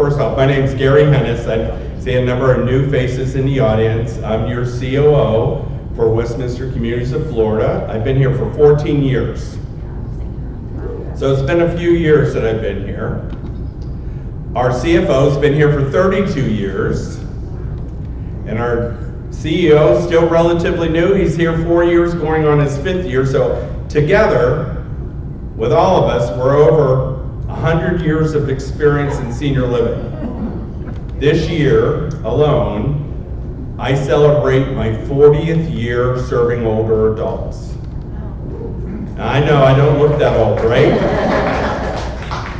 first off, my name's Gary Hennis. I see a number of new faces in the audience. I'm your COO for Westminster Communities of Florida. I've been here for 14 years. So it's been a few years that I've been here. Our CFO's been here for 32 years. And our CEO is still relatively new. He's here 4 years, going on his 5th year. So together, with all of us, we're over 100 years of experience in senior living. This year alone, I celebrate my 40th year serving older adults. Now, I know I don't look that old, right?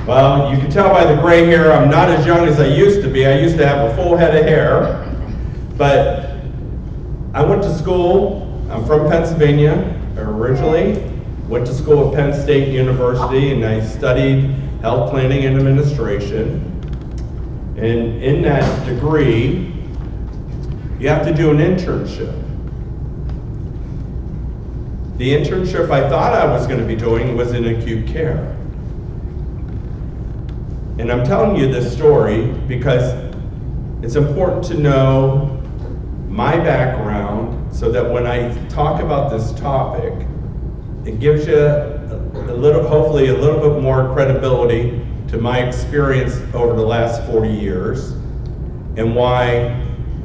Well, you can tell by the gray hair, I'm not as young as I used to be. I used to have a full head of hair. But I went to school, I'm from Pennsylvania originally, went to school at Penn State University, and I studied health planning and administration. And in that degree, you have to do an internship. The internship I thought I was going to be doing was in acute care. And I'm telling you this story because it's important to know my background so that when I talk about this topic, it gives you hopefully a little bit more credibility to my experience over the last 40 years and why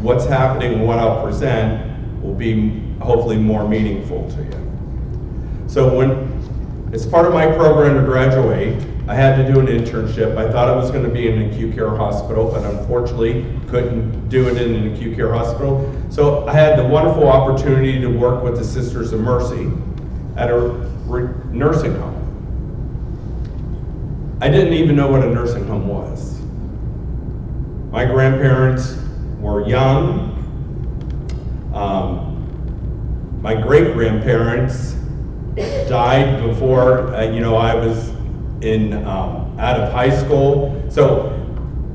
what's happening and what I'll present will be hopefully more meaningful to you. So as part of my program to graduate, I had to do an internship. I thought it was going to be in an acute care hospital, but unfortunately couldn't do it in an acute care hospital. So I had the wonderful opportunity to work with the Sisters of Mercy at a nursing home. I didn't even know what a nursing home was. My grandparents were young. My great-grandparents died before I was out of high school. So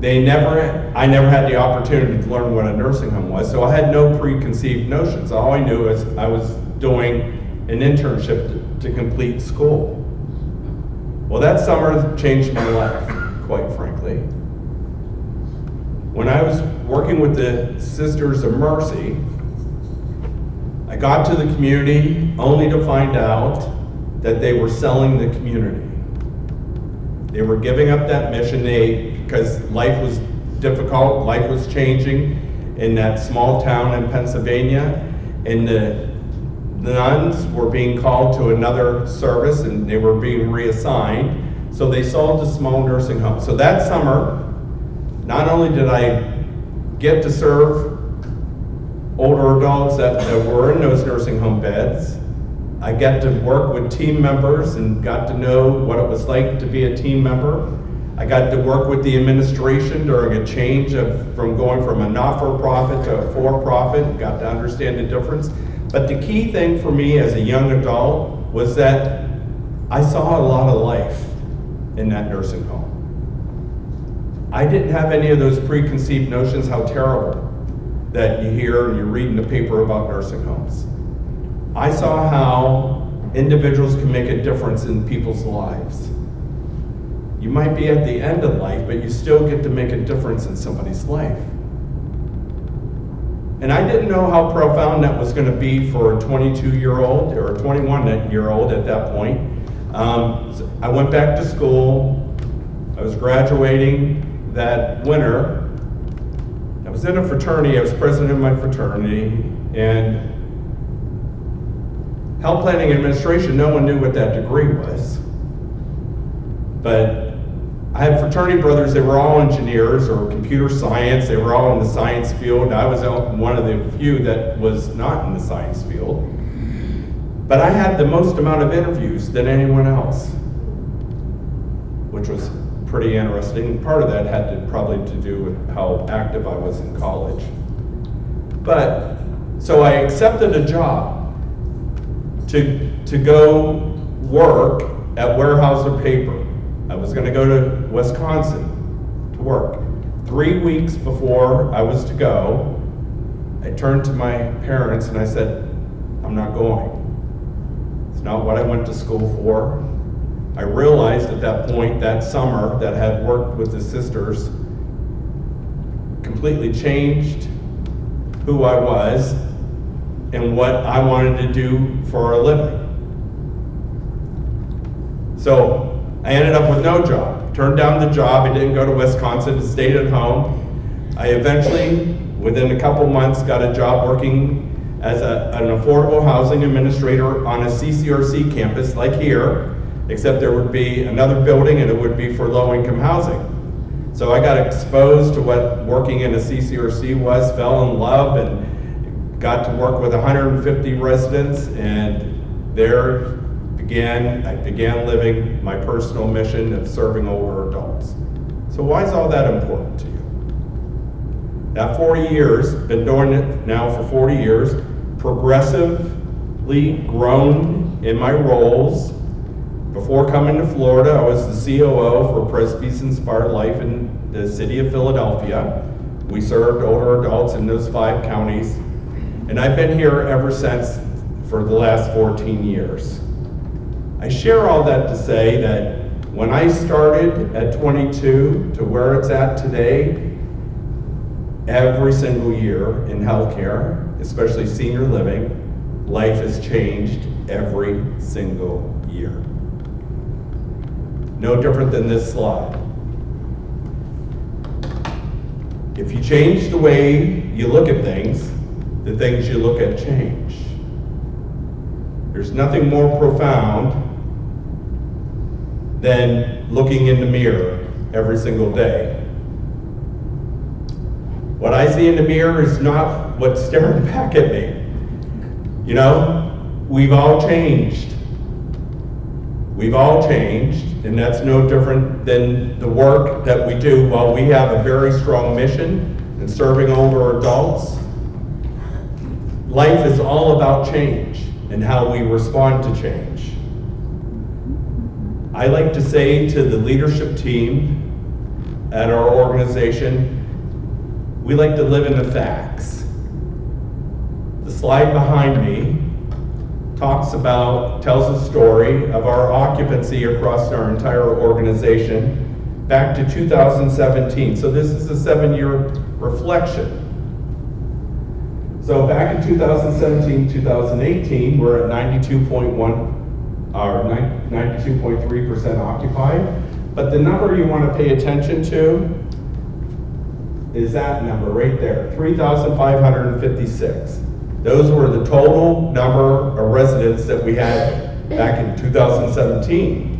I never had the opportunity to learn what a nursing home was. So I had no preconceived notions. All I knew is I was doing an internship to complete school. Well, that summer changed my life, quite frankly. When I was working with the Sisters of Mercy, I got to the community only to find out that they were selling the community. They were giving up that mission because life was difficult, life was changing in that small town in Pennsylvania, and the nuns were being called to another service and they were being reassigned, so they sold the small nursing home. So that summer, not only did I get to serve older adults that were in those nursing home beds, I got to work with team members and got to know what it was like to be a team member. I got to work with the administration during a change from going from a not-for-profit to a for-profit, got to understand the difference. But the key thing for me as a young adult was that I saw a lot of life in that nursing home. I didn't have any of those preconceived notions how terrible that you hear and you read in the paper about nursing homes. I saw how individuals can make a difference in people's lives. You might be at the end of life, but you still get to make a difference in somebody's life. And I didn't know how profound that was going to be for a 22-year-old or a 21-year-old at that point. So I went back to school. I was graduating that winter. I was in a fraternity. I was president of my fraternity. And health planning and administration, no one knew what that degree was. But I had fraternity brothers, they were all engineers or computer science, they were all in the science field. I was one of the few that was not in the science field. But I had the most amount of interviews than anyone else, which was pretty interesting. Part of that had probably to do with how active I was in college. But, so I accepted a job to go work at Weyerhaeuser Paper. I was going to go to Wisconsin to work. 3 weeks before I was to go, I turned to my parents and I said, I'm not going. It's not what I went to school for. I realized at that point, that summer, that I had worked with the sisters, completely changed who I was and what I wanted to do for a living. So I ended up with no job. Turned down the job. I didn't go to Wisconsin, stayed at home. I eventually, within a couple months, got a job working as an affordable housing administrator on a CCRC campus like here, except there would be another building and it would be for low-income housing. So I got exposed to what working in a CCRC was, fell in love, and got to work with 150 residents, and I began living my personal mission of serving older adults. So why is all that important to you? That 40 years, been doing it now for 40 years, progressively grown in my roles. Before coming to Florida, I was the COO for Presby's Inspired Life in the city of Philadelphia. We served older adults in those 5 counties. And I've been here ever since for the last 14 years. I share all that to say that when I started at 22 to where it's at today, every single year in healthcare, especially senior living, life has changed every single year. No different than this slide. If you change the way you look at things, the things you look at change. There's nothing more profound than looking in the mirror every single day. What I see in the mirror is not what's staring back at me. You know, we've all changed. We've all changed, and that's no different than the work that we do. While we have a very strong mission in serving older adults, life is all about change and how we respond to change. I like to say to the leadership team at our organization, we like to live in the facts. The slide behind me tells a story of our occupancy across our entire organization back to 2017. So this is a 7-year reflection. So back in 2017, 2018, we're at 92.3% occupied. But the number you want to pay attention to is that number right there, 3,556. Those were the total number of residents that we had back in 2017.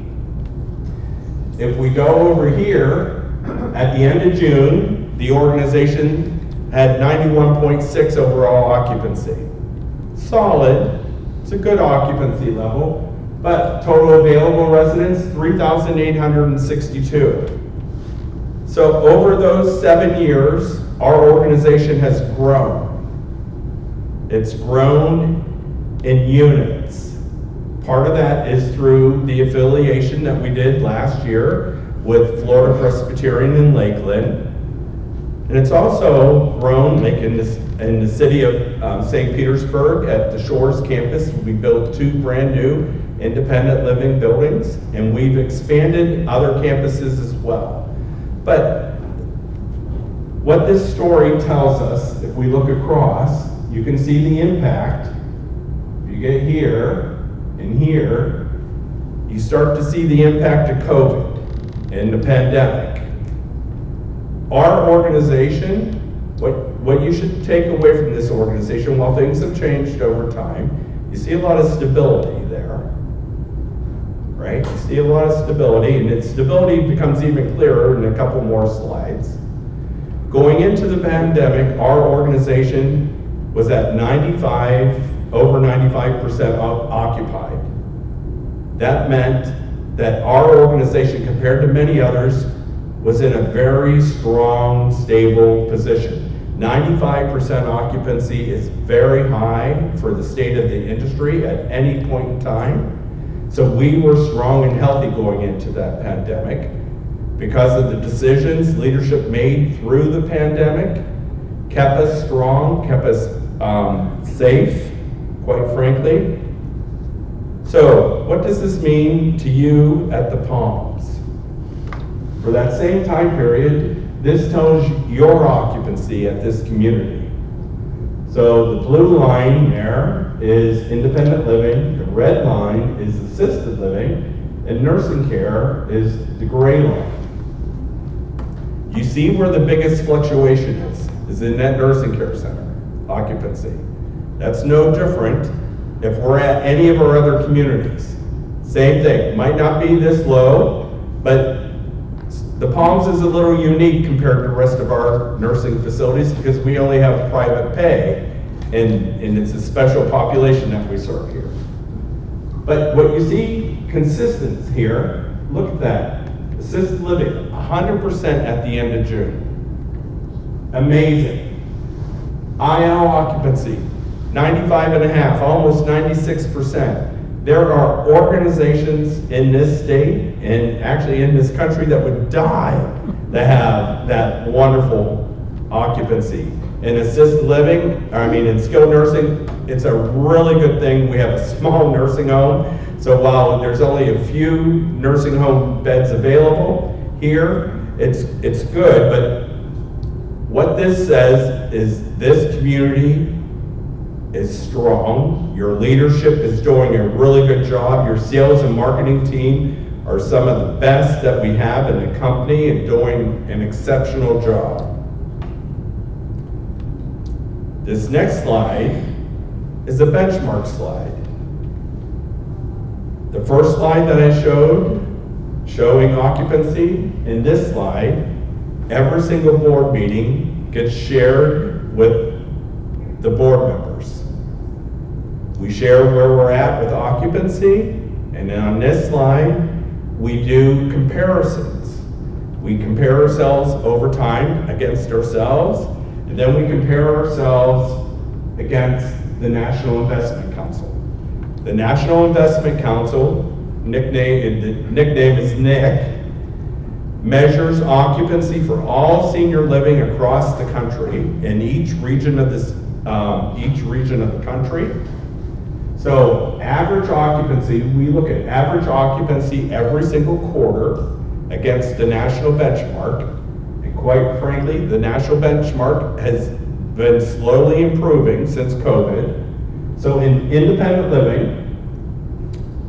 If we go over here, at the end of June, the organization had 91.6 overall occupancy. Solid, it's a good occupancy level, but total available residents, 3,862. So over those 7 years, our organization has grown. It's grown in units. Part of that is through the affiliation that we did last year with Florida Presbyterian in Lakeland. And it's also grown, like in the city of St. Petersburg at the Shores campus. We built 2 brand new independent living buildings, and we've expanded other campuses as well. But what this story tells us, if we look across, you can see the impact. If you get here and here, you start to see the impact of COVID and the pandemic. Our organization, what you should take away from this organization, while things have changed over time, you see a lot of stability there, right? You see a lot of stability, and its stability becomes even clearer in a couple more slides. Going into the pandemic, our organization was at over 95% occupied. That meant that our organization, compared to many others, was in a very strong, stable position. 95% occupancy is very high for the state of the industry at any point in time. So we were strong and healthy going into that pandemic. Because of the decisions leadership made through the pandemic, kept us strong, kept us safe, quite frankly. So what does this mean to you at the Palms? For that same time period, this tells your occupancy at this community. So the blue line there is independent living, the red line is assisted living, and nursing care is the gray line. You see where the biggest fluctuation is in that nursing care center, occupancy. That's no different if we're at any of our other communities. Same thing, might not be this low, but the Palms is a little unique compared to the rest of our nursing facilities because we only have private pay, and it's a special population that we serve here. But what you see consistent here, look at that. Assisted living, 100% at the end of June. Amazing. IL occupancy, 95.5, almost 96%. There are organizations in this state and actually in this country that would die to have that wonderful occupancy. In assisted living, in skilled nursing, it's a really good thing. We have a small nursing home, so while there's only a few nursing home beds available here, it's good, but what this says is this community is strong. Your leadership is doing a really good job. Your sales and marketing team are some of the best that we have in the company and doing an exceptional job. This next slide is a benchmark slide. The first slide that I showed, showing occupancy, in this slide, every single board meeting gets shared with the board members. We share where we're at with occupancy, and then on this slide, we do comparisons. We compare ourselves over time against ourselves, and then we compare ourselves against the National Investment Council. The National Investment Council, the nickname is NIC, measures occupancy for all senior living across the country in each region of the country. So average occupancy, we look at average occupancy every single quarter against the national benchmark. And quite frankly, the national benchmark has been slowly improving since COVID. So in independent living,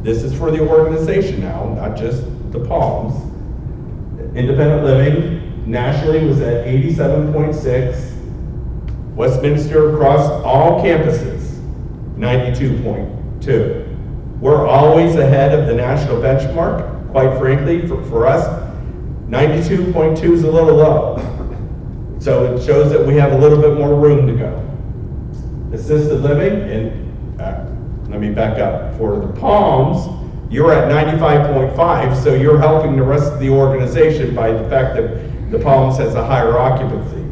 this is for the organization now, not just the Palms. Independent living nationally was at 87.6. Westminster across all campuses, 92.2. We're always ahead of the national benchmark. Quite frankly, for us, 92.2 is a little low. So it shows that we have a little bit more room to go. Assisted living, and let me back up. For the Palms, you're at 95.5, so you're helping the rest of the organization by the fact that the Palms has a higher occupancy.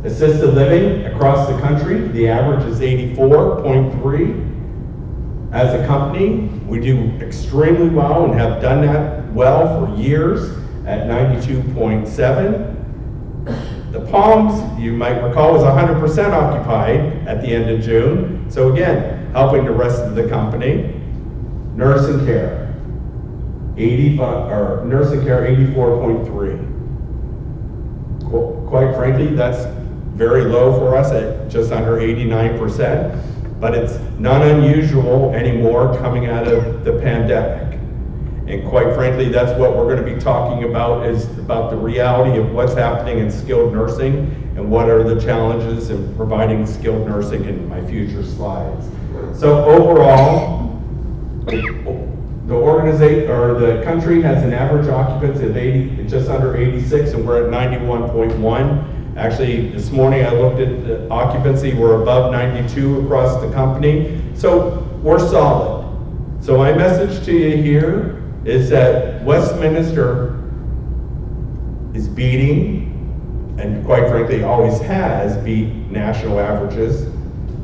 Assisted living across the country, the average is 84.3. As a company, we do extremely well and have done that well for years at 92.7. The Palms, you might recall, was 100% occupied at the end of June. So again, helping the rest of the company. Nursing care, 84.3. Quite frankly, that's very low for us at just under 89%, but it's not unusual anymore coming out of the pandemic. And quite frankly, that's what we're going to be talking about, is about the reality of what's happening in skilled nursing and what are the challenges in providing skilled nursing in my future slides. So overall, the organization or the country has an average occupancy of just under 86, and we're at 91.1. Actually, this morning I looked at the occupancy, we're above 92 across the company. So we're solid. So my message to you here is that Westminster is beating, and quite frankly always has beat national averages,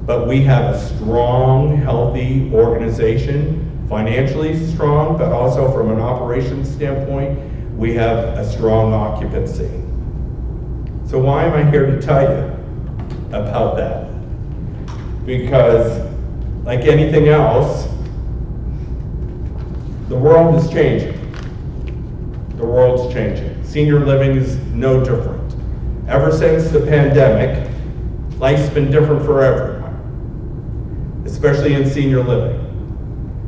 but we have a strong, healthy organization, financially strong, but also from an operations standpoint, we have a strong occupancy. So why am I here to tell you about that? Because like anything else, the world is changing. The world's changing. Senior living is no different. ever since the pandemic, life's been different for everyone, especially in senior living.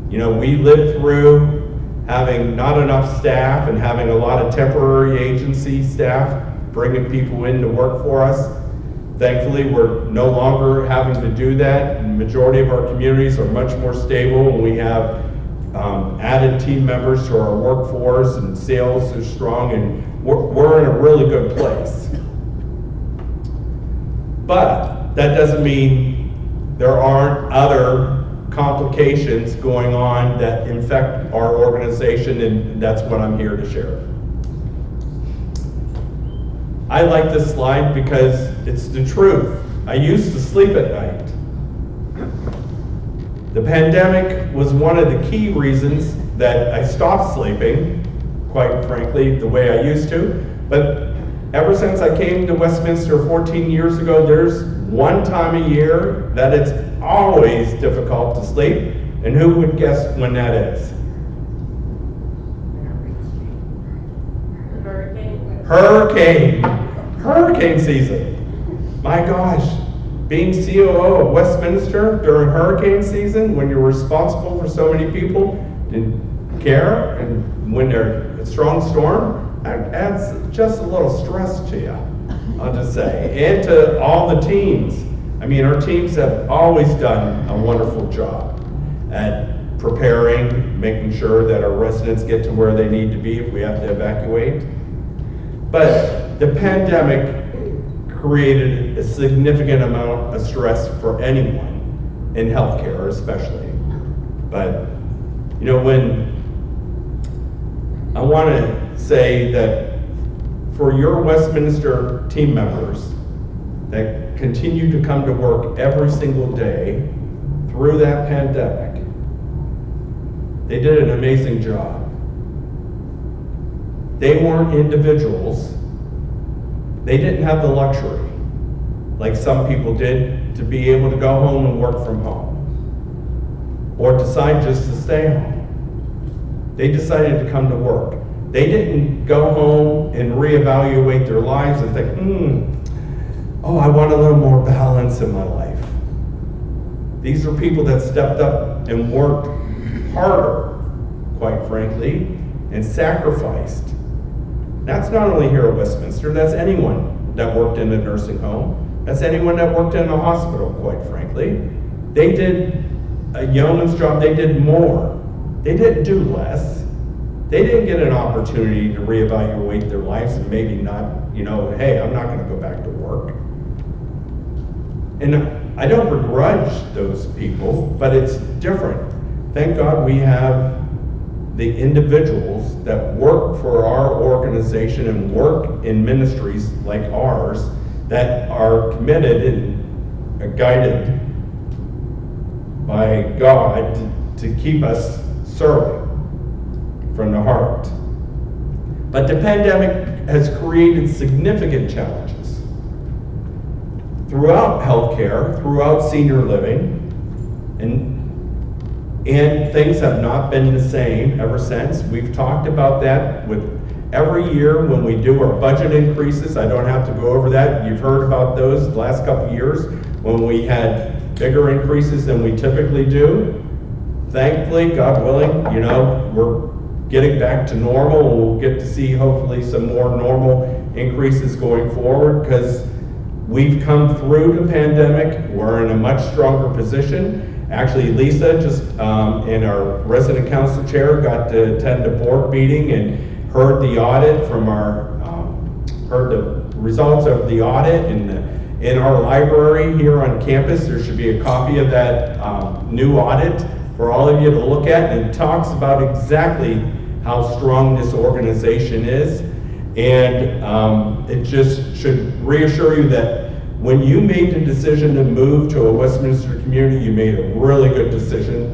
You know, we lived through having not enough staff and having a lot of temporary agency staff bringing people in to work for us. Thankfully, we're no longer having to do that. The majority of our communities are much more stable, and we have added team members to our workforce, and sales is strong, and we're in a really good place. But that doesn't mean there aren't other complications going on that infect our organization, and that's what I'm here to share. I like this slide because it's the truth. I used to sleep at night. The pandemic was one of the key reasons that I stopped sleeping, quite frankly, the way I used to. But ever since I came to Westminster 14 years ago, there's one time a year that it's always difficult to sleep. And who would guess when that is? Hurricane season. My gosh, being COO of Westminster during hurricane season, when you're responsible for so many people, didn't care, and when there's a strong storm, that adds just a little stress to you, I'll just say, and to all the teams. I mean, our teams have always done a wonderful job at preparing, making sure that our residents get to where they need to be if we have to evacuate. But the pandemic created a significant amount of stress for anyone, in healthcare especially. But, you know, when I want to say that for your Westminster team members that continue to come to work every single day through that pandemic, they did an amazing job. They weren't individuals. They didn't have the luxury, like some people did, to be able to go home and work from home, or decide just to stay home. They decided to come to work. They didn't go home and reevaluate their lives and think, oh, I want a little more balance in my life. These are people that stepped up and worked harder, quite frankly, and sacrificed. That's not only here at Westminster, that's anyone that worked in a nursing home. That's anyone that worked in a hospital, quite frankly. They did a yeoman's job, they did more. They didn't do less. They didn't get an opportunity to reevaluate their lives and maybe not, hey, I'm not gonna go back to work. And I don't begrudge those people, but it's different. Thank God we have the individuals that work for our organization and work in ministries like ours that are committed and guided by God to keep us serving from the heart. But the pandemic has created significant challenges throughout healthcare, throughout senior living, and things have not been the same ever since. We've talked about that with every year when we do our budget increases. I don't have to go over that. You've heard about those the last couple of years when we had bigger increases than we typically do. Thankfully, God willing, we're getting back to normal, and we'll get to see hopefully some more normal increases going forward because we've come through the pandemic. We're in a much stronger position. Actually, Lisa, just in our resident council chair, got to attend a board meeting and heard the audit from heard the results of the audit in our library here on campus. There should be a copy of that new audit for all of you to look at, and it talks about exactly how strong this organization is. And it just should reassure you that when you made the decision to move to a Westminster community, you made a really good decision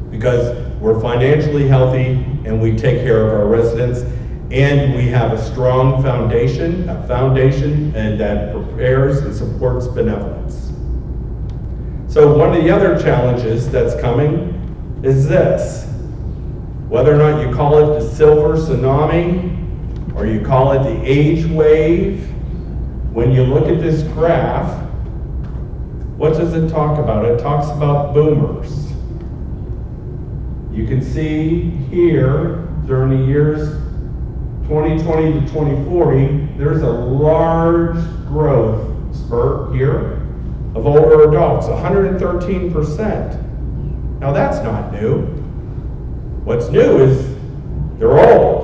because we're financially healthy and we take care of our residents, and we have a strong foundation, and that prepares and supports benevolence. So one of the other challenges that's coming is this. Whether or not you call it the silver tsunami, or you call it the age wave, when you look at this graph, what does it talk about? It talks about boomers. You can see here, during the years 2020 to 2040, there's a large growth spurt here of older adults, 113%. Now that's not new. What's new is they're old.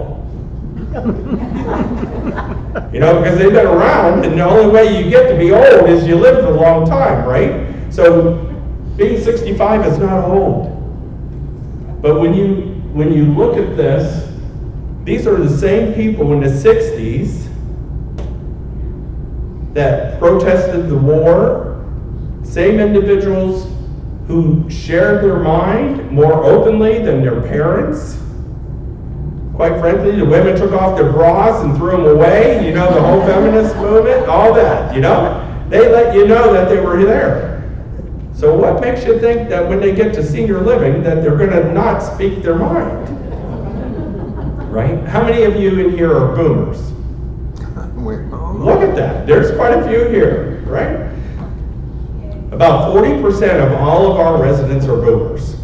You know, because they've been around, and the only way you get to be old is you live for a long time, right? So being 65 is not old. But when you look at this, these are the same people in the 60s that protested the war, same individuals who shared their mind more openly than their parents. Quite frankly, the women took off their bras and threw them away, you know, the whole feminist movement, all that, you know? They let you know that they were there. So what makes you think that when they get to senior living that they're gonna not speak their mind? Right? How many of you in here are boomers? Look at that, there's quite a few here, right? About 40% of all of our residents are boomers.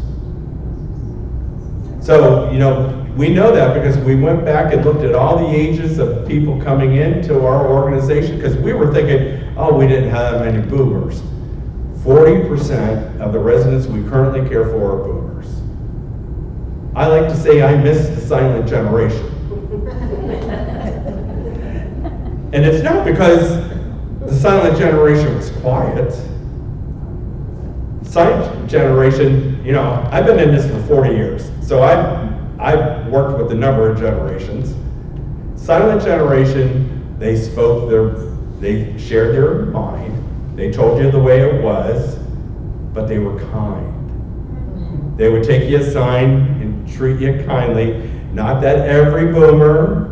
So, you know, we know that because we went back and looked at all the ages of people coming into our organization, because we were thinking, oh, we didn't have any boomers. 40% of the residents we currently care for are boomers. I like to say I miss the silent generation. And it's not because the silent generation was quiet. Silent generation, you know, I've been in this for 40 years, so I've worked with a number of generations. Silent generation, they shared their mind, they told you the way it was, but they were kind. They would take you aside and treat you kindly. Not that every boomer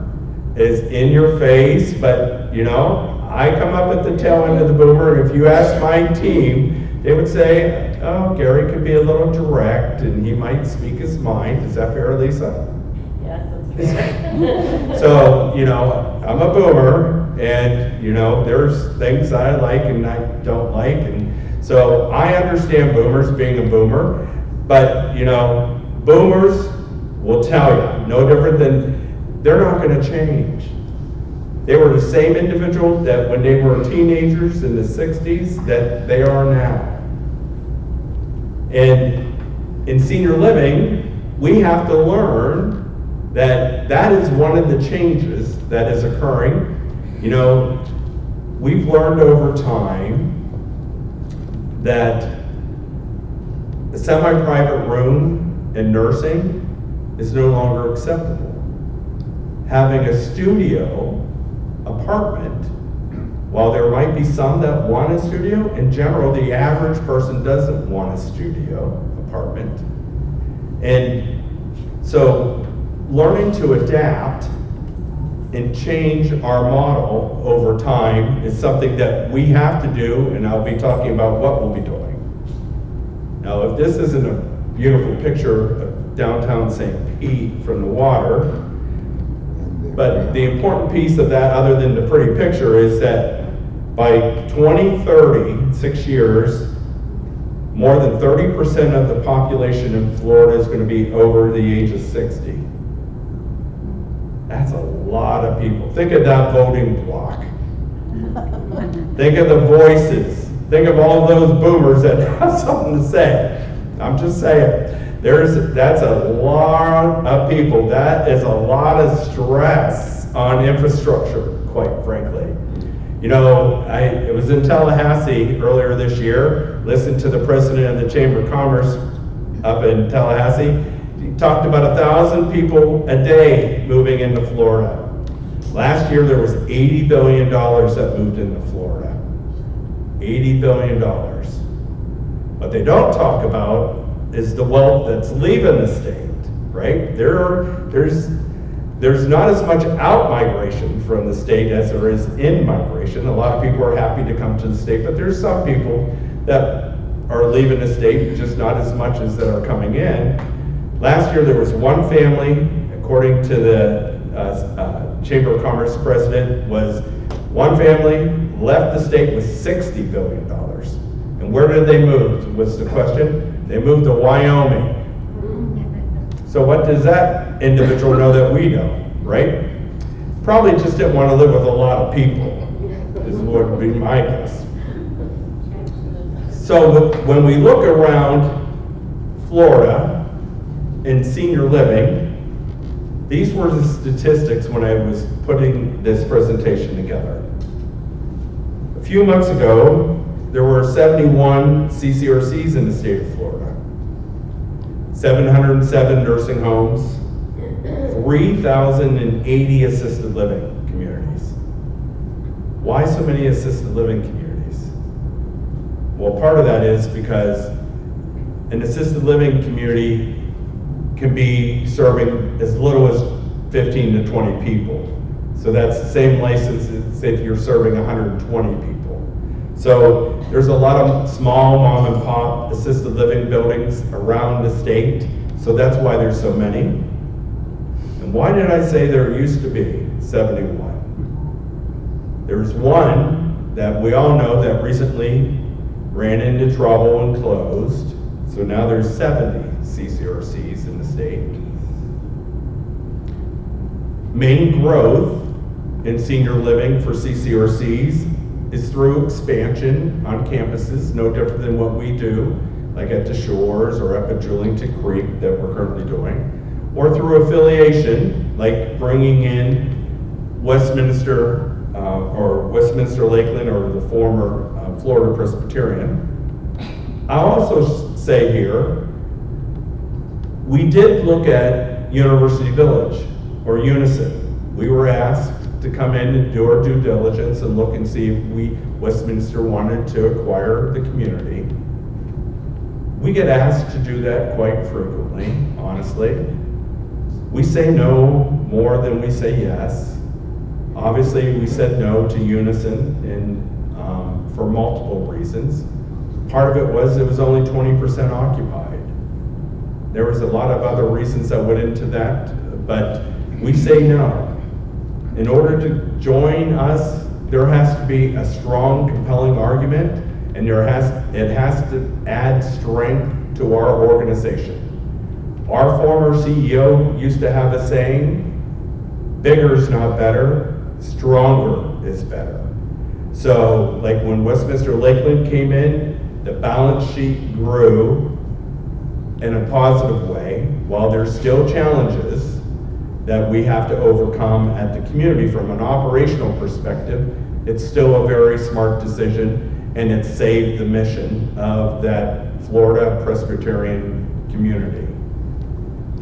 is in your face, but you know, I come up at the tail end of the boomer, and if you ask my team, they would say, oh, Gary could be a little direct and he might speak his mind. Is that fair, Lisa? Yes, that's fair. So, you know, I'm a boomer, and you know, there's things I like and I don't like, and so I understand boomers being a boomer, but you know, boomers will tell you, no different than, they're not gonna change. They were the same individual that when they were teenagers in the 60s that they are now. And in senior living, we have to learn that that is one of the changes that is occurring. You know, we've learned over time that a semi-private room in nursing is no longer acceptable. Having a studio apartment, while there might be some that want a studio, in general, the average person doesn't want a studio apartment. And so learning to adapt and change our model over time is something that we have to do, and I'll be talking about what we'll be doing. Now, if this isn't a beautiful picture of downtown St. Pete from the water, but the important piece of that, other than the pretty picture, is that by 2030, 6 years, more than 30% of the population in Florida is going to be over the age of 60. That's a lot of people. Think of that voting block. Think of the voices. Think of all those boomers that have something to say. I'm just saying. That's a lot of people. That is a lot of stress on infrastructure, quite frankly. You know, I was in Tallahassee earlier this year, listened to the president of the Chamber of Commerce up in Tallahassee. He talked about 1,000 people a day moving into Florida. Last year there was $80 billion that moved into Florida. $80 billion. What they don't talk about is the wealth that's leaving the state, right? There's not as much out migration from the state as there is in migration. A lot of people are happy to come to the state, but there's some people that are leaving the state, just not as much as that are coming in. Last year there was one family, according to the Chamber of Commerce president, was one family left the state with $60 billion. And where did they move, was the question? They moved to Wyoming. So what does that individual know that we know, right? Probably just didn't want to live with a lot of people, is what would be my guess. So when we look around Florida in senior living, these were the statistics when I was putting this presentation together. A few months ago, there were 71 CCRCs in the state of Florida, 707 nursing homes, 3,080 assisted living communities. Why so many assisted living communities? Well, part of that is because an assisted living community can be serving as little as 15 to 20 people. So that's the same license as if you're serving 120 people. So there's a lot of small mom and pop assisted living buildings around the state. So that's why there's so many. And why did I say there used to be 71? There's one that we all know that recently ran into trouble and closed. So now there's 70 CCRCs in the state. Main growth in senior living for CCRCs is through expansion on campuses, no different than what we do, like at the Shores or up at Julington Creek that we're currently doing, or through affiliation, like bringing in Westminster or Westminster Lakeland or the former Florida Presbyterian. I'll also say here, we did look at University Village or Unison. We were asked to come in and do our due diligence and look and see if Westminster wanted to acquire the community. We get asked to do that quite frequently, honestly. We say no more than we say yes. Obviously, we said no to Unison for multiple reasons. Part of it was only 20% occupied. There was a lot of other reasons that went into that, but we say no. In order to join us, there has to be a strong, compelling argument, and it has to add strength to our organization. Our former CEO used to have a saying, bigger is not better, stronger is better. So, like when Westminster Lakeland came in, the balance sheet grew in a positive way, while there's still challenges that we have to overcome at the community from an operational perspective. It's still a very smart decision, and it saved the mission of that Florida Presbyterian community.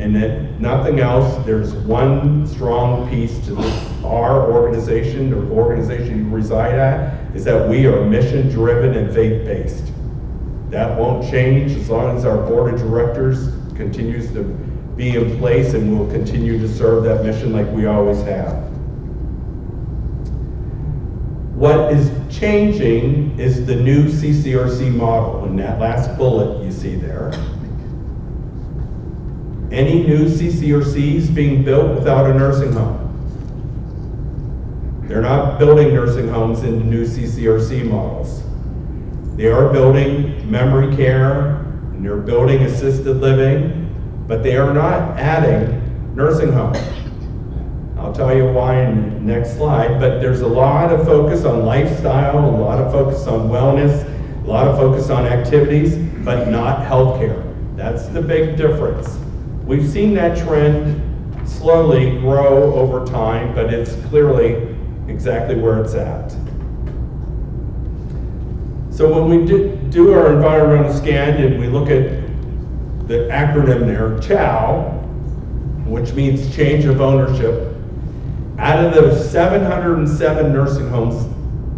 And if nothing else, there's one strong piece to our organization, the organization you reside at, is that we are mission-driven and faith-based. That won't change as long as our board of directors continues to be in place, and we'll continue to serve that mission like we always have. What is changing is the new CCRC model. In that last bullet you see there. Any new CCRCs being built without a nursing home. They're not building nursing homes into new CCRC models. They are building memory care, and they're building assisted living, but they are not adding nursing homes. I'll tell you why in the next slide, but there's a lot of focus on lifestyle, a lot of focus on wellness, a lot of focus on activities, but not healthcare. That's the big difference. We've seen that trend slowly grow over time, but it's clearly exactly where it's at. So when we do our environmental scan and we look at the acronym there, CHOW, which means change of ownership, out of those 707 nursing homes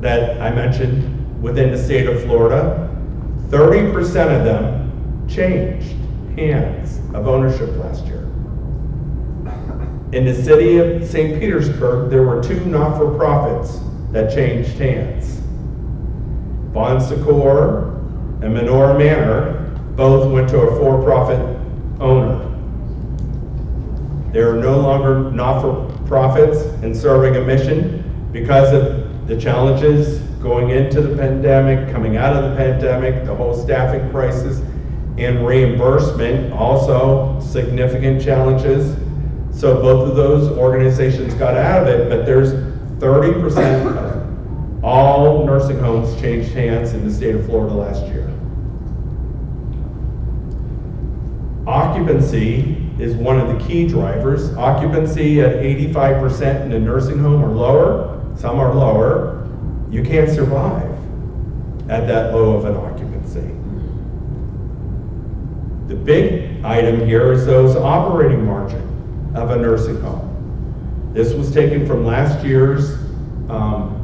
that I mentioned within the state of Florida, 30% of them changed hands of ownership last year. In the city of St. Petersburg, there were 2 not-for-profits that changed hands. Bon Secours and Menorah Manor both went to a for-profit owner. They are no longer not-for-profits and serving a mission because of the challenges going into the pandemic, coming out of the pandemic, the whole staffing crisis, and reimbursement, also significant challenges. So both of those organizations got out of it, but there's 30% of all nursing homes changed hands in the state of Florida last year. Occupancy is one of the key drivers. Occupancy at 85% in a nursing home or lower, some are lower, you can't survive at that low of an occupancy. The big item here is those operating margin of a nursing home. This was taken from last year's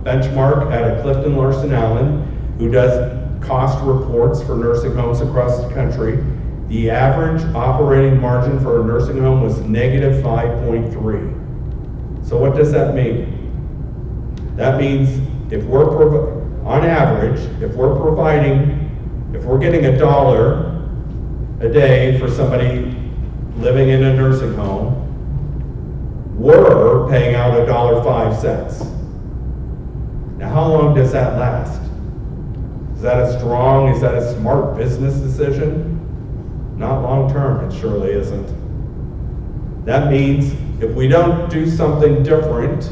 benchmark out of Clifton Larson Allen, who does cost reports for nursing homes across the country. The average operating margin for a nursing home was negative 5.3. So what does that mean? That means if we're, on average, if we're getting $1 a day for somebody living in a nursing home, we're paying out $1.05. Now, how long does that last? Is that a smart business decision? Not long term, it surely isn't. That means if we don't do something different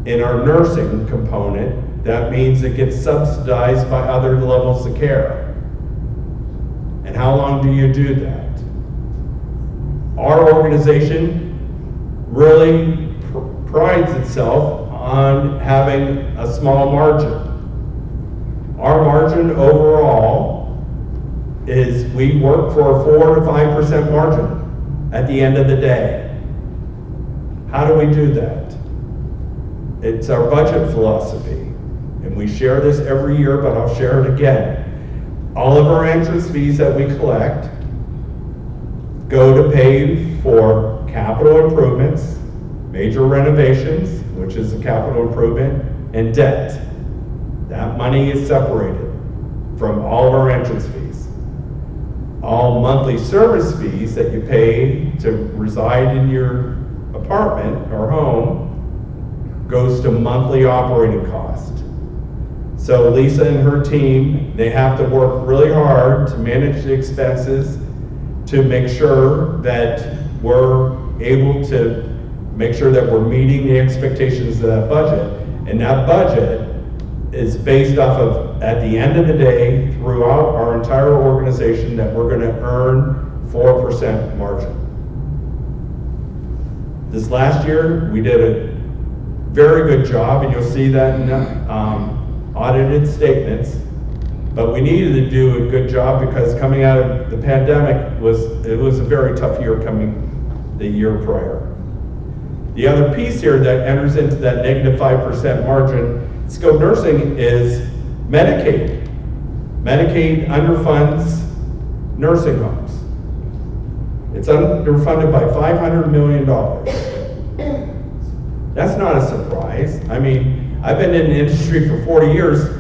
in our nursing component, that means it gets subsidized by other levels of care. And how long do you do that? Our organization really prides itself on having a small margin. Our margin overall is we work for a 4 to 5% margin at the end of the day. How do we do that? It's our budget philosophy, and we share this every year, but I'll share it again. All of our entrance fees that we collect go to pay for capital improvements, major renovations, which is a capital improvement, and debt. That money is separated from all of our entrance fees. All monthly service fees that you pay to reside in your apartment or home goes to monthly operating cost. So Lisa and her team, they have to work really hard to manage the expenses to make sure that we're able to make sure that we're meeting the expectations of that budget. And that budget is based off of, at the end of the day, throughout our entire organization, that we're going to earn 4% margin. This last year, we did a very good job, and you'll see that in audited statements. But we needed to do a good job because coming out of the pandemic it was a very tough year coming the year prior. The other piece here that enters into that negative 5% margin, skilled nursing, is Medicaid. Medicaid underfunds nursing homes. It's underfunded by $500 million. That's not a surprise. I mean, I've been in the industry for 40 years.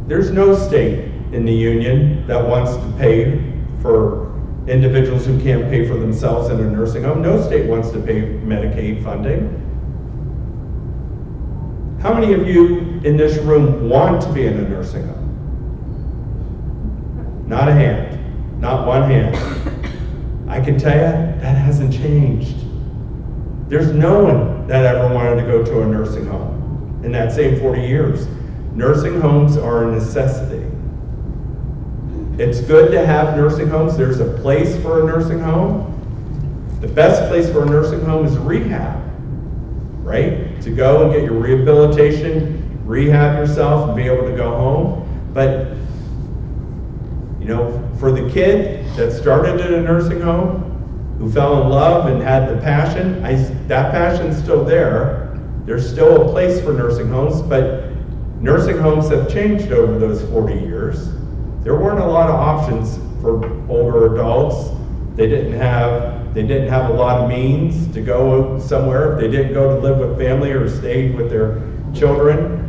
There's no state in the union that wants to pay for individuals who can't pay for themselves in a nursing home. No state wants to pay Medicaid funding. How many of you in this room want to be in a nursing home? Not a hand, not one hand. I can tell you, that hasn't changed. There's no one that ever wanted to go to a nursing home in that same 40 years. Nursing homes are a necessity. It's good to have nursing homes. There's a place for a nursing home. The best place for a nursing home is rehab, right? To go and get your rehabilitation, rehab yourself, and be able to go home. But, you know, for the kid that started in a nursing home, who fell in love and had the passion, that passion's still there. There's still a place for nursing homes, but nursing homes have changed over those 40 years. There weren't a lot of options for older adults. They didn't have a lot of means to go somewhere. If they didn't go to live with family or stayed with their children,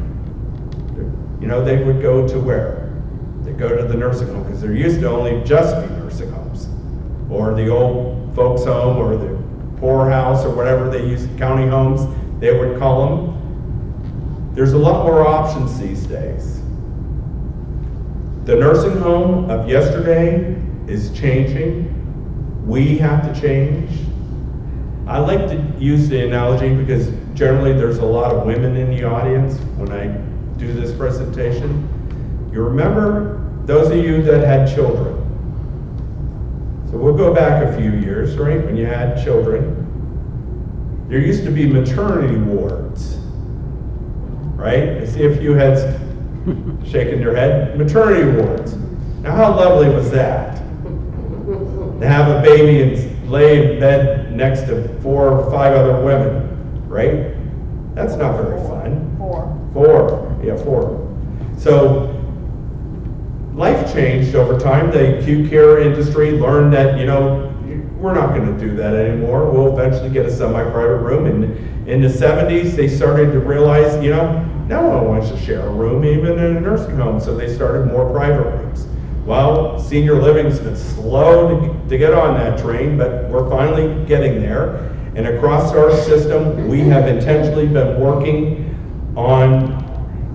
you know, they would go to where? They'd go to the nursing home, because there used to only just be nursing homes, or the old folks home, or the poorhouse, or whatever they used, county homes. they would call them. There's a lot more options these days. The nursing home of yesterday is changing. We have to change. I like to use the analogy because generally there's a lot of women in the audience when I do this presentation. You remember those of you that had children. So we'll go back a few years, right, when you had children. There used to be maternity wards, right? I see a few heads shaking their head. Maternity wards. Now how lovely was that? To have a baby and lay in bed next to 4 or 5 other women, right? That's not very fun. 4. Yeah, 4. So life changed over time. The acute care industry learned that, we're not going to do that anymore. We'll eventually get a semi-private room. And in the 70s, they started to realize, no one wants to share a room, even in a nursing home. So they started more private rooms. Well, senior living's been slow to get on that train, but we're finally getting there. And across our system, we have intentionally been working on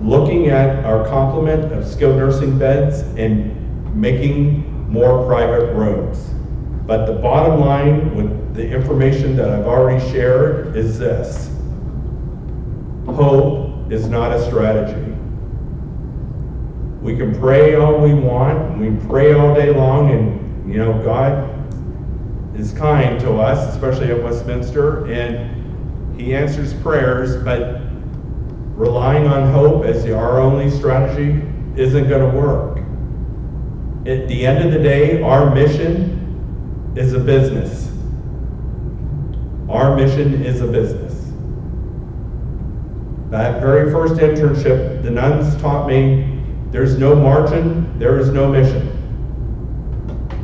looking at our complement of skilled nursing beds and making more private rooms. But the bottom line with the information that I've already shared is this: hope is not a strategy. We can pray all we want, we pray all day long, and God is kind to us, especially at Westminster, and He answers prayers, but relying on hope as our only strategy isn't going to work. At the end of the day, our mission is a business. Our mission is a business. That very first internship, the nuns taught me, there's no margin, there is no mission.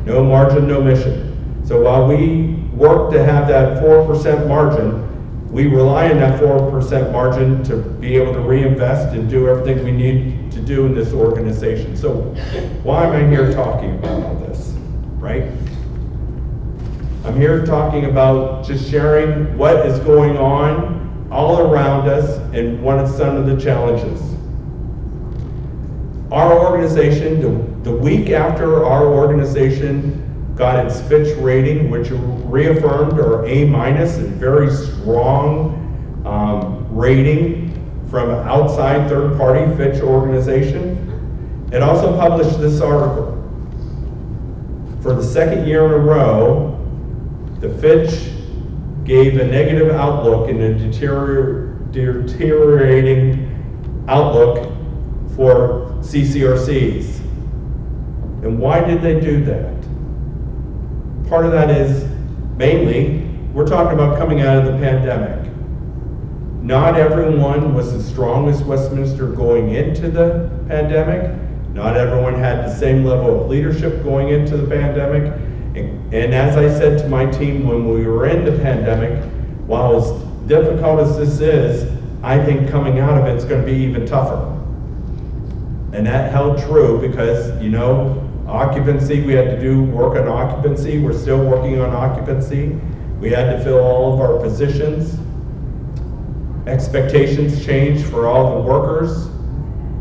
No margin, no mission. So while we work to have that 4% margin, we rely on that 4% margin to be able to reinvest and do everything we need to do in this organization. So why am I here talking about all this, right? I'm here talking about just sharing what is going on all around us and what are some of the challenges. Our organization, the week after our organization got its Fitch rating, which reaffirmed our A- and very strong rating from an outside third-party Fitch organization, it also published this article. For the second year in a row, the Fitch gave a negative outlook and a deteriorating outlook for CCRCs. And why did they do that? Part of that is mainly, we're talking about coming out of the pandemic. Not everyone was as strong as Westminster going into the pandemic. Not everyone had the same level of leadership going into the pandemic. And as I said to my team when we were in the pandemic, while as difficult as this is, I think coming out of it's going to be even tougher. And that held true because, occupancy, we had to do work on occupancy. We're still working on occupancy. We had to fill all of our positions. Expectations changed for all the workers.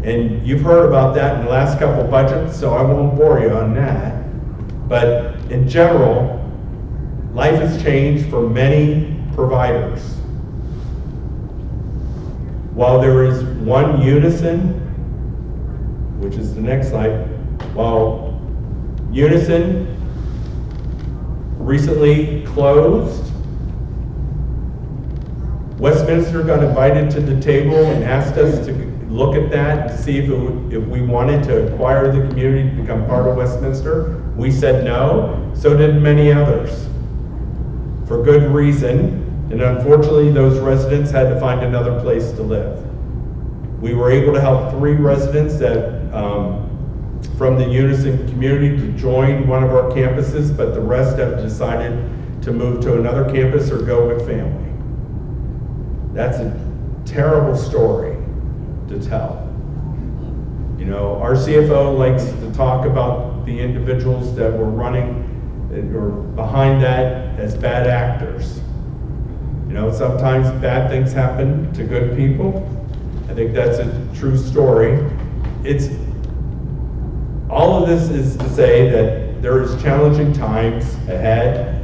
And you've heard about that in the last couple budgets, so I won't bore you on that. But in general, life has changed for many providers. While there is one unison, which is the next slide, while Unison recently closed, Westminster got invited to the table and asked us to look at that to see if we wanted to acquire the community to become part of Westminster. We said no, so did many others, for good reason, and unfortunately those residents had to find another place to live. We were able to help 3 residents that from the Unison community to join one of our campuses, but the rest have decided to move to another campus or go with family. That's a terrible story to tell. Our CFO likes to talk about the individuals that were running or behind that as bad actors. sometimes bad things happen to good people. I think that's a true story. All of this is to say that there is challenging times ahead.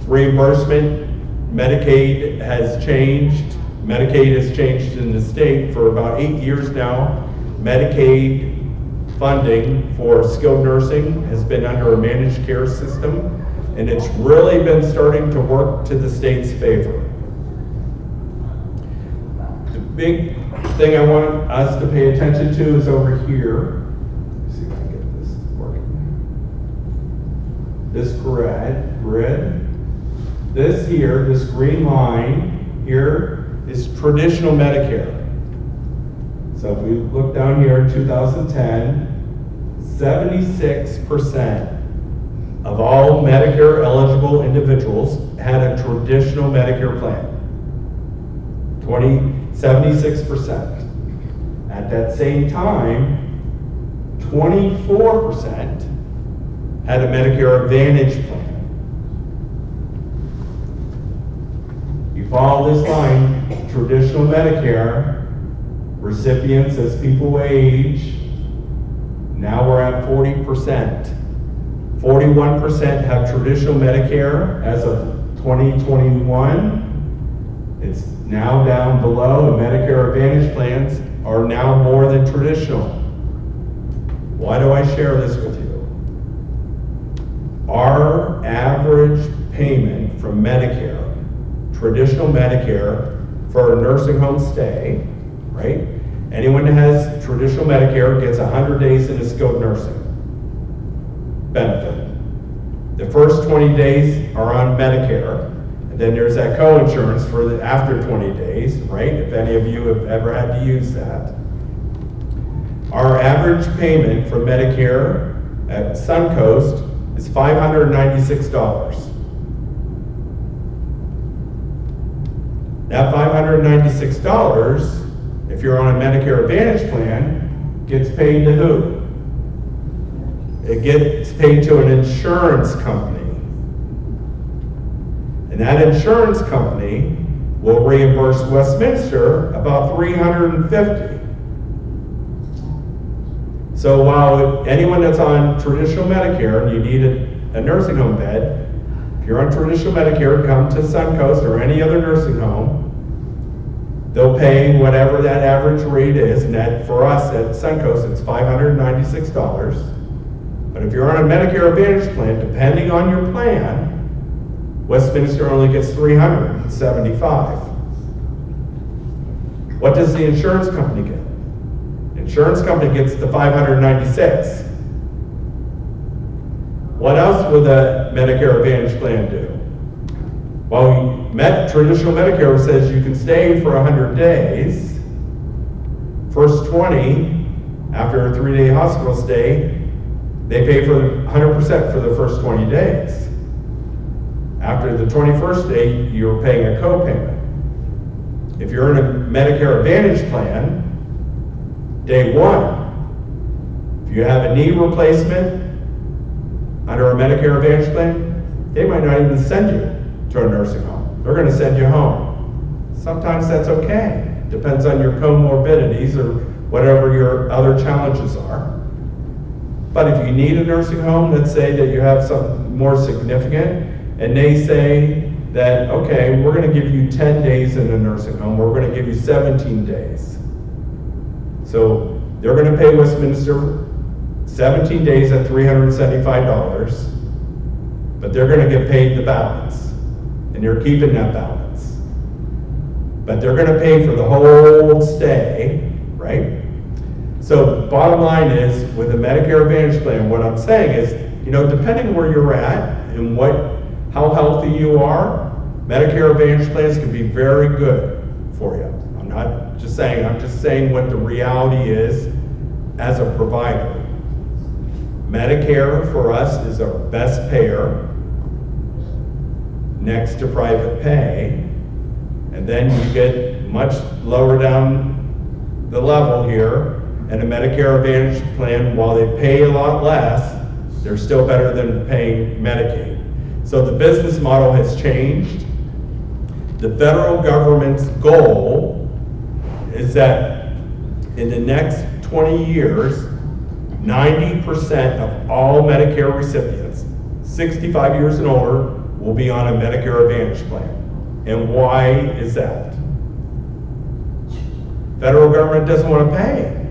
Reimbursement, Medicaid has changed. Medicaid has changed in the state for about 8 years now. Medicaid funding for skilled nursing has been under a managed care system, and it's really been starting to work to the state's favor. The big thing I want us to pay attention to is over here. Let's see if I can get this working. This grid. This here, this green line here is traditional Medicare. So if we look down here in 2010, 76% of all Medicare eligible individuals had a traditional Medicare plan. 76%. At that same time, 24% had a Medicare Advantage plan. You follow this line, traditional Medicare recipients as people age, now we're at 40%. 41% have traditional Medicare as of 2021. It's now down below, and Medicare Advantage plans are now more than traditional. Why do I share this with you? Our average payment from Medicare, traditional Medicare, for a nursing home stay, right? Anyone that has traditional Medicare gets 100 days in a skilled nursing benefit. The first 20 days are on Medicare, and then there's that co-insurance for the after 20 days, right? If any of you have ever had to use that. Our average payment for Medicare at Suncoast is $596. That $596, if you're on a Medicare Advantage plan, gets paid to who? It gets paid to an insurance company. And that insurance company will reimburse Westminster about $350. So while anyone that's on traditional Medicare and you need a nursing home bed, if you're on traditional Medicare, come to Suncoast or any other nursing home, they'll pay whatever that average rate is, and that for us at Suncoast it's $596. But if you're on a Medicare Advantage plan, depending on your plan, Westminster only gets $375. What does the insurance company get? The insurance company gets the $596. What else will the Medicare Advantage plan do? Well, traditional Medicare says you can stay for 100 days. First 20, after a 3-day hospital stay, they pay for 100% for the first 20 days. After the 21st day, you're paying a co-payment. If you're in a Medicare Advantage plan, day 1, if you have a knee replacement under a Medicare Advantage plan, they might not even send you to a nursing home. They're going to send you home. Sometimes that's okay. Depends on your comorbidities or whatever your other challenges are. But if you need a nursing home, let's say that you have something more significant, and they say that, okay, we're going to give you 10 days in a nursing home, we're going to give you 17 days. So they're going to pay Westminster 17 days at $375, but they're going to get paid the balance, and you're keeping that balance. But they're going to pay for the whole stay, right? So bottom line is, with a Medicare Advantage plan, what I'm saying is, depending where you're at and how healthy you are, Medicare Advantage plans can be very good for you. I'm just saying what the reality is as a provider. Medicare for us is our best payer, next to private pay, and then you get much lower down the level here, and a Medicare Advantage plan, while they pay a lot less, they're still better than paying Medicaid. So the business model has changed. The federal government's goal is that in the next 20 years, 90% of all Medicare recipients, 65 years and older, will be on a Medicare Advantage plan. And why is that? Federal government doesn't want to pay.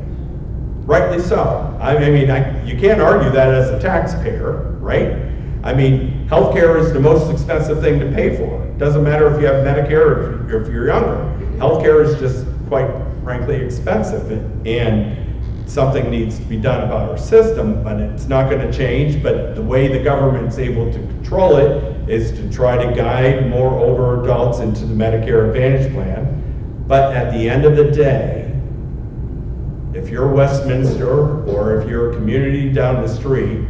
Rightly so. I mean, you can't argue that as a taxpayer, right? I mean, healthcare is the most expensive thing to pay for. It doesn't matter if you have Medicare or if you're younger. Healthcare is just, quite frankly, expensive, and something needs to be done about our system, but it's not going to change. But the way the government's able to control it is to try to guide more older adults into the Medicare Advantage plan. But at the end of the day, if you're Westminster or if you're a community down the street,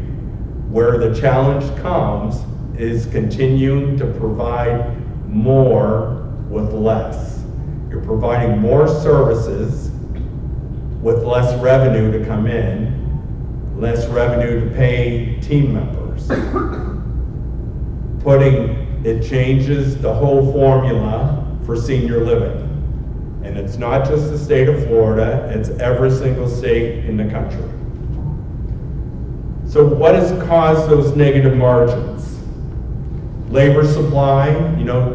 where the challenge comes is continuing to provide more with less. You're providing more services with less revenue to come in, less revenue to pay team members. It changes the whole formula for senior living. And it's not just the state of Florida, it's every single state in the country. So what has caused those negative margins? Labor supply,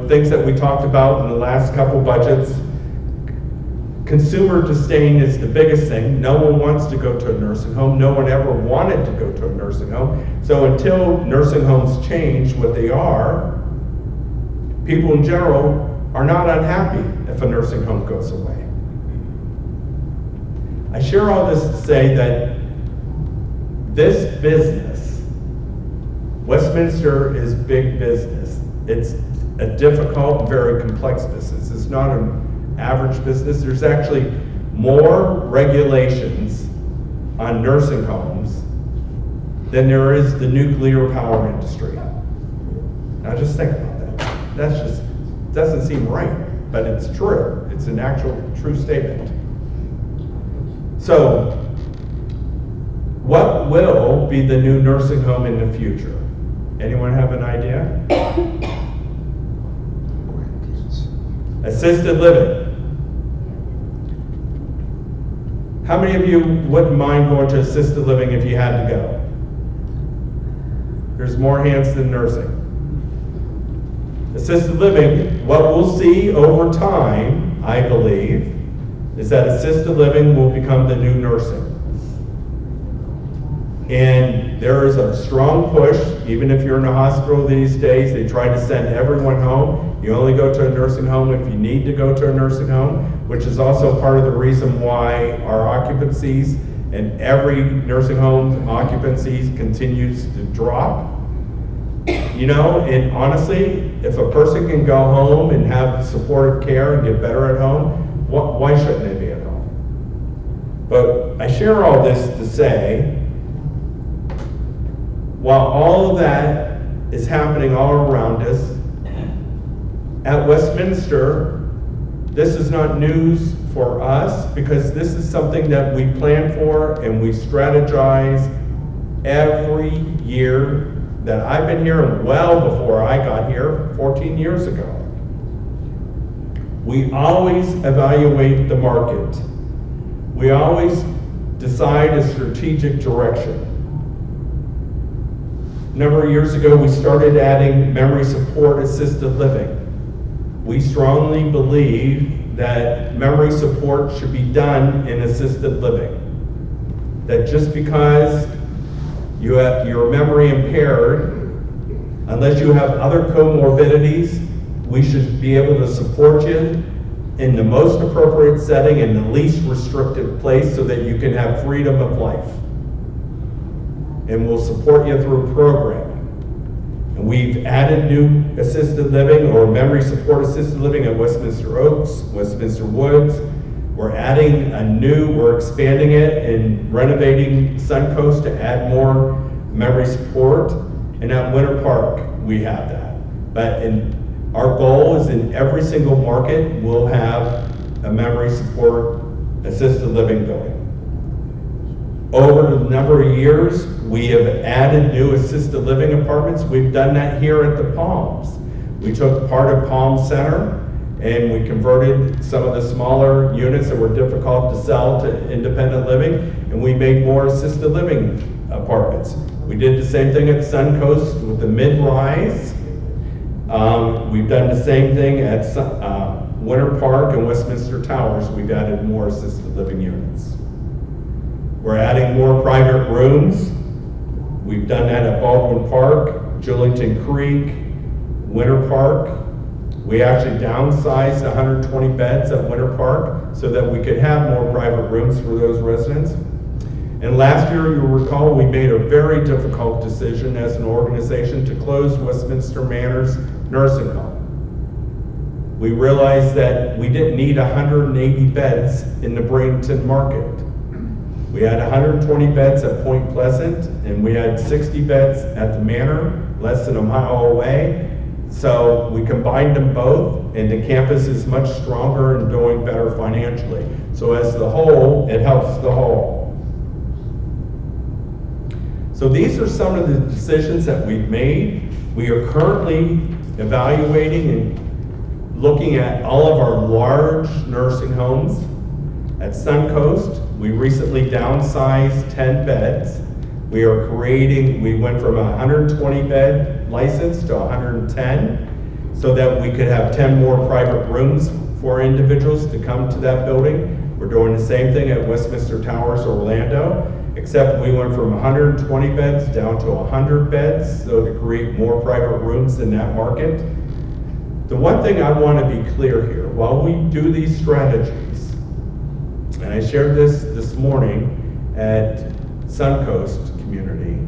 things that we talked about in the last couple budgets. Consumer disdain is the biggest thing. No one wants to go to a nursing home. No one ever wanted to go to a nursing home. So until nursing homes change what they are, people in general are not unhappy if a nursing home goes away. I share all this to say that this business, Westminster is big business. It's a difficult and very complex business. It's not an average business. There's actually more regulations on nursing homes than there is the nuclear power industry. Now just think about that. That's just doesn't seem right, but it's true. It's an actual true statement. So, what will be the new nursing home in the future? Anyone have an idea? Assisted living. How many of you wouldn't mind going to assisted living if you had to go? There's more hands than nursing. Assisted living, what we'll see over time, I believe, is that assisted living will become the new nursing. And there is a strong push, even if you're in a hospital these days, they try to send everyone home. You only go to a nursing home if you need to go to a nursing home, which is also part of the reason why our occupancies and every nursing home occupancies continues to drop. And honestly, if a person can go home and have supportive care and get better at home, why shouldn't they be at home? But I share all this to say, while all of that is happening all around us, at Westminster, this is not news for us because this is something that we plan for and we strategize every year that I've been here and well before I got here 14 years ago. We always evaluate the market. We always decide a strategic direction. A number of years ago, we started adding memory support assisted living. We strongly believe that memory support should be done in assisted living. That just because you're memory impaired, unless you have other comorbidities, we should be able to support you in the most appropriate setting in the least restrictive place so that you can have freedom of life. And we'll support you through programming. And we've added new assisted living or memory support assisted living at Westminster Oaks, Westminster Woods. We're expanding it and renovating Suncoast to add more memory support. And at Winter Park, we have that. But our goal is in every single market, we'll have a memory support assisted living building. Over the number of years, we have added new assisted living apartments. We've done that here at the Palms. We took part of Palm Center and we converted some of the smaller units that were difficult to sell to independent living, and we made more assisted living apartments. We did the same thing at Suncoast with the mid-rise. We've done the same thing at Winter Park and Westminster Towers. We've added more assisted living units. We're adding more private rooms. We've done that at Baldwin Park, Julington Creek, Winter Park. We actually downsized 120 beds at Winter Park so that we could have more private rooms for those residents. And last year, you'll recall, we made a very difficult decision as an organization to close Westminster Manor's nursing home. We realized that we didn't need 180 beds in the Bradenton market. We had 120 beds at Point Pleasant, and we had 60 beds at the Manor, less than a mile away. So we combined them both, and the campus is much stronger and doing better financially. So as the whole, it helps the whole. So these are some of the decisions that we've made. We are currently evaluating and looking at all of our large nursing homes. At Suncoast, we recently downsized 10 beds. We went from a 120 bed license to 110 so that we could have 10 more private rooms for individuals to come to that building. We're doing the same thing at Westminster Towers, Orlando, except we went from 120 beds down to 100 beds, so to create more private rooms in that market. The one thing I want to be clear here, while we do these strategies, and I shared this morning at Suncoast Community,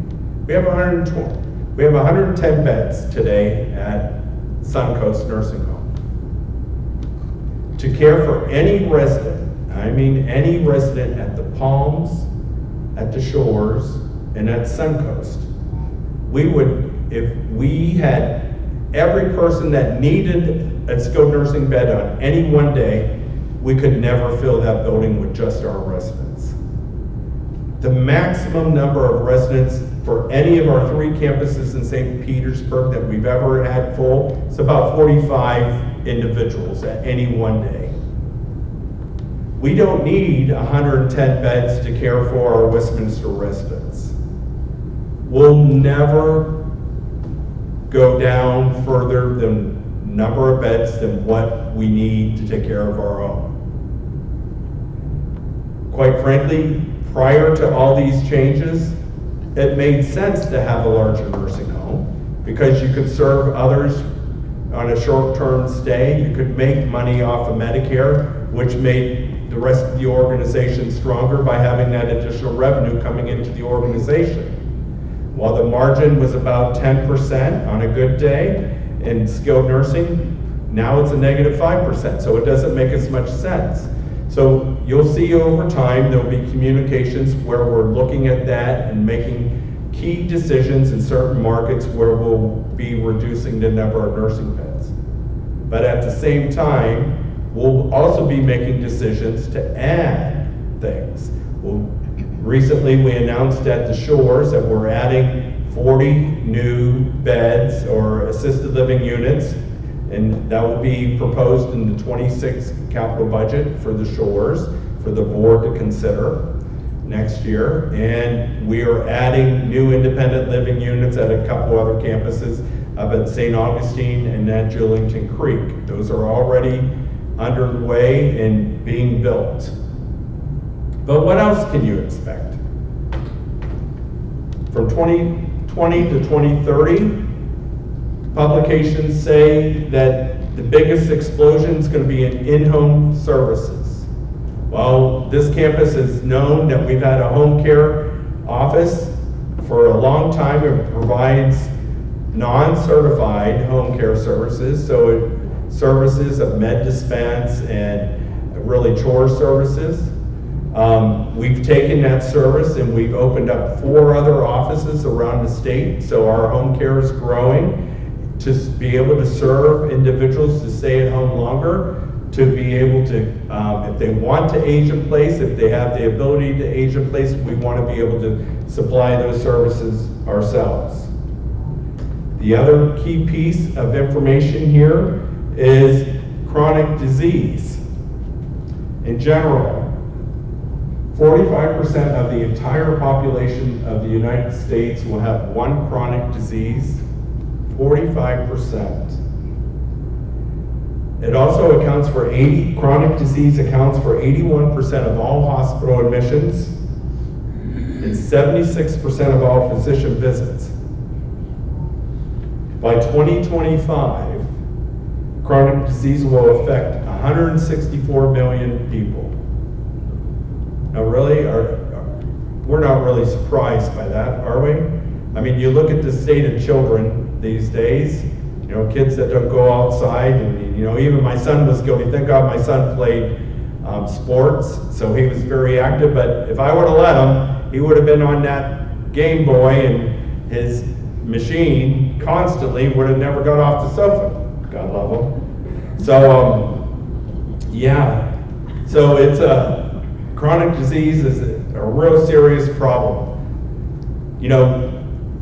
we have 110 beds today at Suncoast Nursing Home. To care for any resident, I mean any resident at the Palms, at the Shores, and at Suncoast, if we had every person that needed a skilled nursing bed on any one day, we could never fill that building with just our residents. The maximum number of residents for any of our 3 campuses in St. Petersburg that we've ever had full is about 45 individuals at any one day. We don't need 110 beds to care for our Westminster residents. We'll never go down further than number of beds than what we need to take care of our own. Quite frankly, prior to all these changes, it made sense to have a larger nursing home because you could serve others on a short-term stay. You could make money off of Medicare, which made the rest of the organization stronger by having that additional revenue coming into the organization. While the margin was about 10% on a good day in skilled nursing, now it's a negative 5%, so it doesn't make as much sense. So you'll see over time there'll be communications where we're looking at that and making key decisions in certain markets where we'll be reducing the number of nursing beds. But at the same time, we'll also be making decisions to add things. Recently we announced at the Shores that we're adding 40 new beds or assisted living units, and that will be proposed in the 26 capital budget for the Shores for the board to consider next year. And we are adding new independent living units at a couple other campuses up at St. Augustine and at Julington Creek. Those are already underway and being built. But what else can you expect? From 2020 to 2030, publications say that the biggest explosion is going to be in-home services. Well, this campus has known that we've had a home care office for a long time. It provides non-certified home care services, so it services of med dispense and really chore services. We've taken that service and we've opened up 4 other offices around the state, so our home care is growing to be able to serve individuals to stay at home longer, to be able to, if they want to age in place, if they have the ability to age in place, we want to be able to supply those services ourselves. The other key piece of information here is chronic disease. In general, 45% of the entire population of the United States will have one chronic disease. 45%. It also accounts for chronic disease accounts for 81% of all hospital admissions and 76% of all physician visits. By 2025, chronic disease will affect 164 million people. Now really, we're not really surprised by that, are we? I mean, you look at the state of children these days, you know, kids that don't go outside, and you know, even my son was guilty. Thank God my son played sports, so he was very active, but if I would have let him, he would have been on that Game Boy and his machine constantly, would have never got off the sofa. God love him. So, yeah, so it's chronic disease is a real serious problem. You know,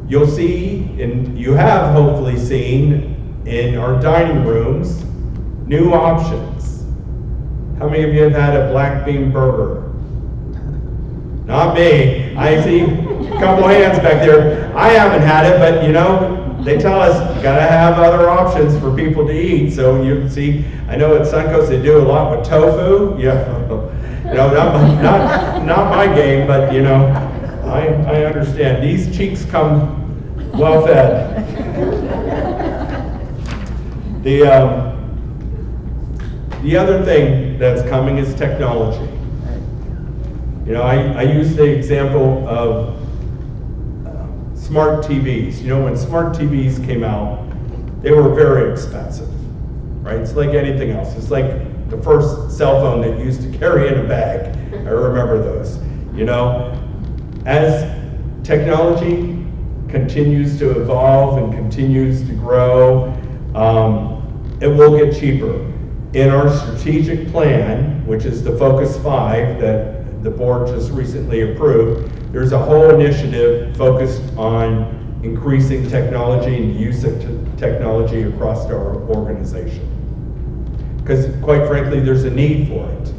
you'll see, and you have hopefully seen in our dining rooms, new options. How many of you have had a black bean burger? Not me. I see a couple hands back there. I haven't had it, but you know, they tell us you gotta have other options for people to eat. So you see, I know at Suncoast they do a lot with tofu. Yeah, you know, not my game, but you know, I understand. These cheeks come well fed. The other thing that's coming is technology. You know, I use the example of smart TVs. You know, when smart TVs came out, they were very expensive, right? It's like anything else. It's like the first cell phone that you used to carry in a bag. I remember those. You know, as technology continues to evolve and continues to grow, it will get cheaper. In our strategic plan, which is the Focus 5 that the board just recently approved, there's a whole initiative focused on increasing technology and use of technology across our organization. Because quite frankly, there's a need for it.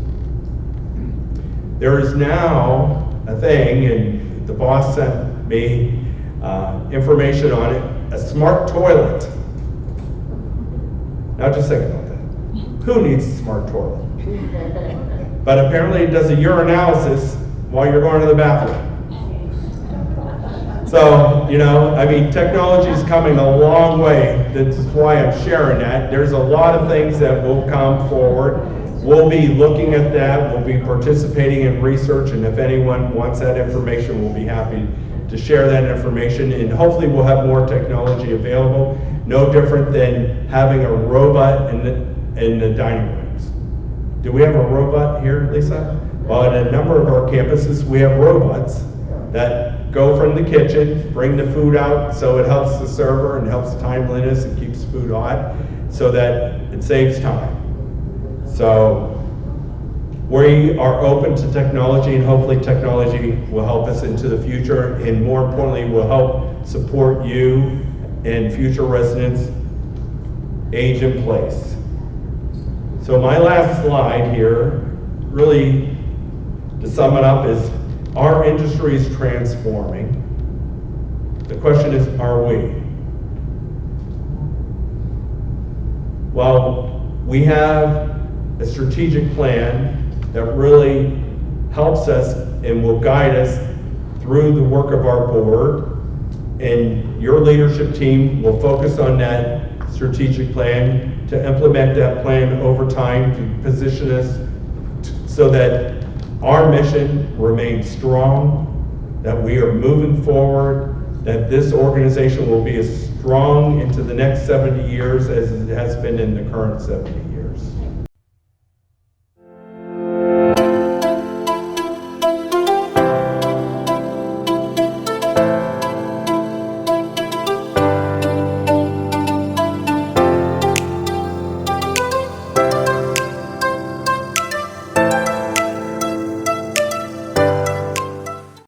There is now a thing, and the boss sent me information on it, a smart toilet. Now just think about that. Who needs a smart toilet? But apparently it does a urinalysis while you're going to the bathroom. So, you know, I mean, technology is coming a long way. That's why I'm sharing that. There's a lot of things that will come forward. We'll be looking at that. We'll be participating in research, and if anyone wants that information, we'll be happy to share that information, and hopefully we'll have more technology available. No different than having a robot in the dining rooms. Do we have a robot here, Lisa? Well, at a number of our campuses, we have robots that go from the kitchen, bring the food out, so it helps the server and helps timeliness and keeps food hot, so that it saves time. So we are open to technology, and hopefully technology will help us into the future, and more importantly, will help support you and future residents age in place. So my last slide here, really to sum it up, is our industry is transforming. The question is, are we? Well, we have a strategic plan that really helps us and will guide us through the work of our board, and your leadership team will focus on that strategic plan to implement that plan over time to position us so that our mission remains strong, that we are moving forward, that this organization will be as strong into the next 70 years as it has been in the current 70 years.